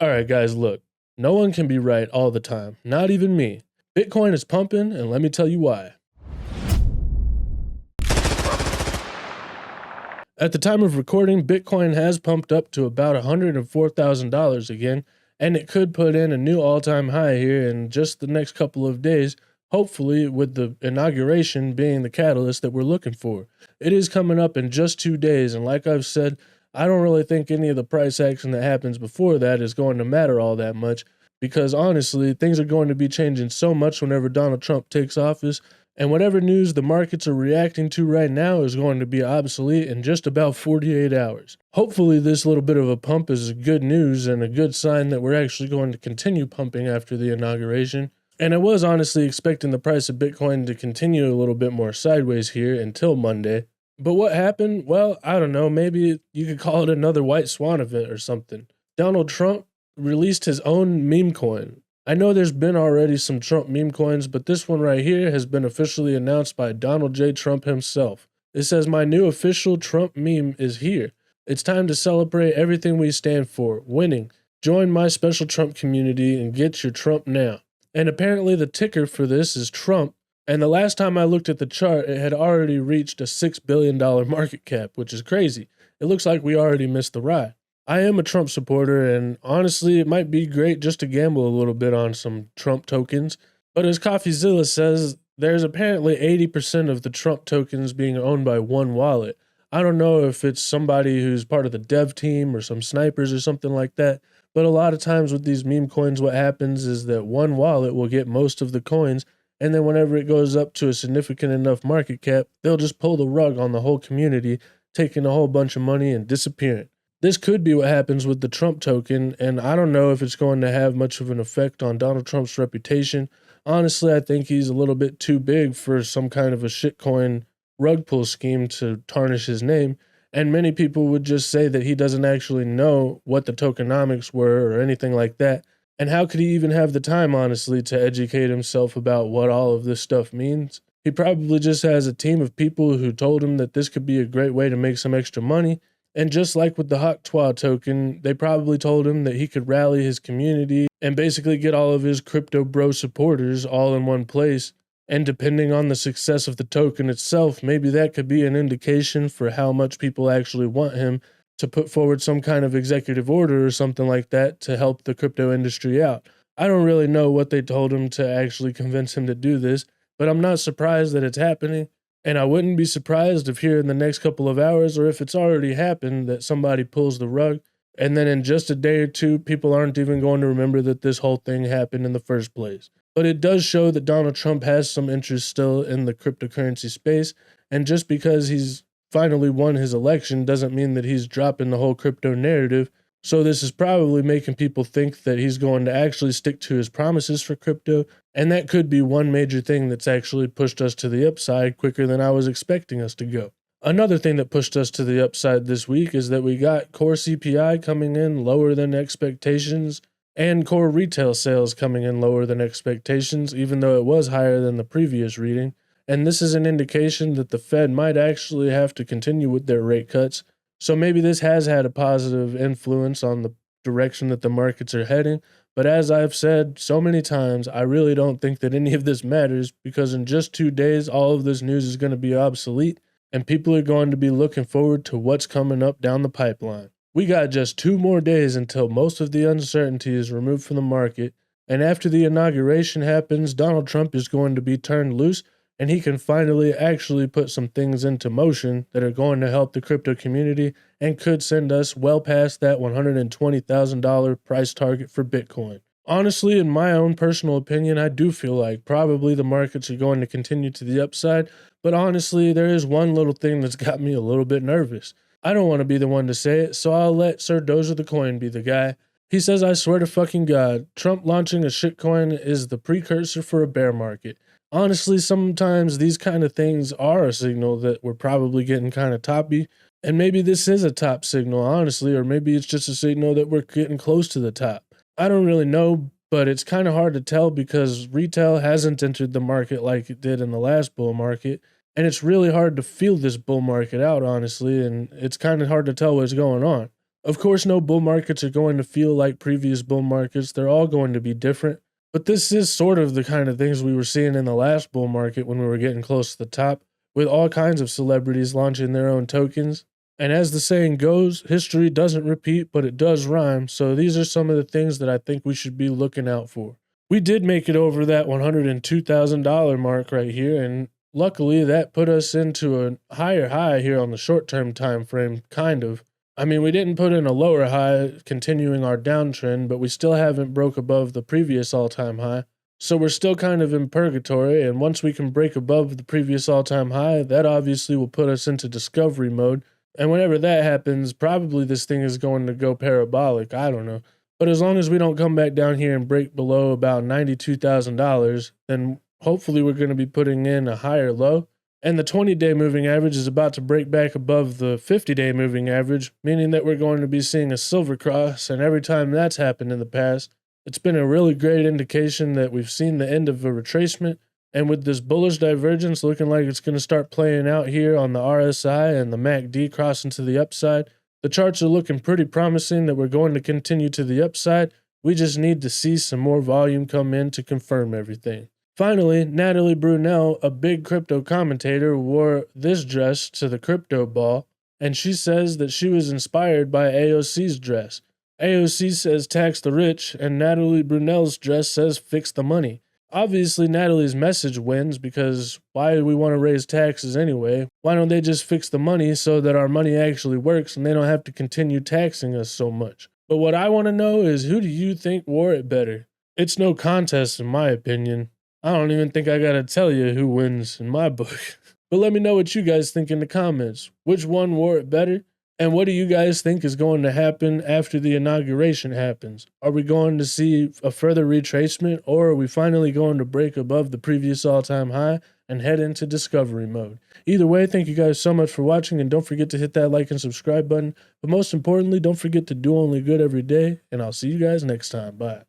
Alright, guys, look. No one can be right all the time, not even me. Bitcoin is pumping, and let me tell you why. At the time of recording, Bitcoin has pumped up to about $104,000 again, and it could put in a new all-time high here in just the next couple of days, hopefully with the inauguration being the catalyst that we're looking for. It is coming up in just 2 days, and like I've said, I don't really think any of the price action that happens before that is going to matter all that much, because honestly, things are going to be changing so much whenever Donald Trump takes office, and whatever news the markets are reacting to right now is going to be obsolete in just about 48 hours. Hopefully this little bit of a pump is good news and a good sign that we're actually going to continue pumping after the inauguration. And I was honestly expecting the price of Bitcoin to continue a little bit more sideways here until Monday. But what happened? Well, I don't know, maybe you could call it another white swan event or something. Donald Trump released his own meme coin. I know there's been already some Trump meme coins, but this one right here has been officially announced by Donald J. Trump himself. It says, "My new official Trump meme is here. It's time to celebrate everything we stand for, winning. Join my special Trump community and get your Trump now." And apparently the ticker for this is Trump, and the last time I looked at the chart, it had already reached a $6 billion market cap, which is crazy. It looks like we already missed the ride. I am a Trump supporter, and honestly, it might be great just to gamble a little bit on some Trump tokens. But as CoffeeZilla says, there's apparently 80% of the Trump tokens being owned by one wallet. I don't know if it's somebody who's part of the dev team or some snipers or something like that, but a lot of times with these meme coins, what happens is that one wallet will get most of the coins, and then whenever it goes up to a significant enough market cap, they'll just pull the rug on the whole community, taking a whole bunch of money and disappearing. This could be what happens with the Trump token, and I don't know if it's going to have much of an effect on Donald Trump's reputation. Honestly, I think he's a little bit too big for some kind of a shitcoin rug pull scheme to tarnish his name, and many people would just say that he doesn't actually know what the tokenomics were or anything like that, and how could he even have the time, honestly, to educate himself about what all of this stuff means? He probably just has a team of people who told him that this could be a great way to make some extra money. And just like with the Hot Twa token, they probably told him that he could rally his community and basically get all of his crypto bro supporters all in one place. And depending on the success of the token itself, maybe that could be an indication for how much people actually want him to put forward some kind of executive order or something like that to help the crypto industry out. I don't really know what they told him to actually convince him to do this, but I'm not surprised that it's happening. And I wouldn't be surprised if here in the next couple of hours, or if it's already happened, that somebody pulls the rug, and then in just a day or two, people aren't even going to remember that this whole thing happened in the first place. But it does show that Donald Trump has some interest still in the cryptocurrency space, and just because he's finally won his election doesn't mean that he's dropping the whole crypto narrative. So this is probably making people think that he's going to actually stick to his promises for crypto, and that could be one major thing that's actually pushed us to the upside quicker than I was expecting us to go. Another thing that pushed us to the upside this week is that we got core CPI coming in lower than expectations, and core retail sales coming in lower than expectations, even though it was higher than the previous reading. And this is an indication that the Fed might actually have to continue with their rate cuts. So maybe this has had a positive influence on the direction that the markets are heading. But as I've said so many times, I really don't think that any of this matters, because in just 2 days, all of this news is going to be obsolete, and people are going to be looking forward to what's coming up down the pipeline. We got just 2 more days until most of the uncertainty is removed from the market, and after the inauguration happens, Donald Trump is going to be turned loose, and he can finally actually put some things into motion that are going to help the crypto community and could send us well past that $120,000 price target for Bitcoin. Honestly, in my own personal opinion, I do feel like probably the markets are going to continue to the upside, but honestly, there is one little thing that's got me a little bit nervous. I don't want to be the one to say it, so I'll let Sir Doge the Coin be the guy. He says, "I swear to fucking God, Trump launching a shitcoin is the precursor for a bear market." Honestly, sometimes these kind of things are a signal that we're probably getting kind of toppy, and maybe this is a top signal, honestly, or maybe it's just a signal that we're getting close to the top. I don't really know, but it's kind of hard to tell because retail hasn't entered the market like it did in the last bull market, and it's really hard to feel this bull market out, honestly, and it's kind of hard to tell what's going on. Of course, no bull markets are going to feel like previous bull markets. They're all going to be different. But this is sort of the kind of things we were seeing in the last bull market when we were getting close to the top, with all kinds of celebrities launching their own tokens. And as the saying goes, history doesn't repeat, but it does rhyme. So these are some of the things that I think we should be looking out for. We did make it over that $102,000 mark right here, and luckily that put us into a higher high here on the short-term time frame, kind of. I mean, we didn't put in a lower high continuing our downtrend, but we still haven't broke above the previous all-time high. So we're still kind of in purgatory, and once we can break above the previous all-time high, that obviously will put us into discovery mode. And whenever that happens, probably this thing is going to go parabolic. I don't know. But as long as we don't come back down here and break below about $92,000, then hopefully we're going to be putting in a higher low. And the 20-day moving average is about to break back above the 50-day moving average, meaning that we're going to be seeing a silver cross. And every time that's happened in the past, it's been a really great indication that we've seen the end of a retracement. And with this bullish divergence looking like it's going to start playing out here on the RSI and the MACD crossing to the upside, the charts are looking pretty promising that we're going to continue to the upside. We just need to see some more volume come in to confirm everything. Finally, Natalie Brunell, a big crypto commentator, wore this dress to the crypto ball, and she says that she was inspired by AOC's dress. AOC says tax the rich, and Natalie Brunell's dress says fix the money. Obviously, Natalie's message wins because why do we want to raise taxes anyway? Why don't they just fix the money so that our money actually works and they don't have to continue taxing us so much? But what I want to know is, who do you think wore it better? It's no contest in my opinion. I don't even think I gotta tell you who wins in my book. But let me know what you guys think in the comments. Which one wore it better? And what do you guys think is going to happen after the inauguration happens? Are we going to see a further retracement, or are we finally going to break above the previous all-time high and head into discovery mode? Either way, thank you guys so much for watching, and don't forget to hit that like and subscribe button. But most importantly, don't forget to do only good every day, and I'll see you guys next time. Bye.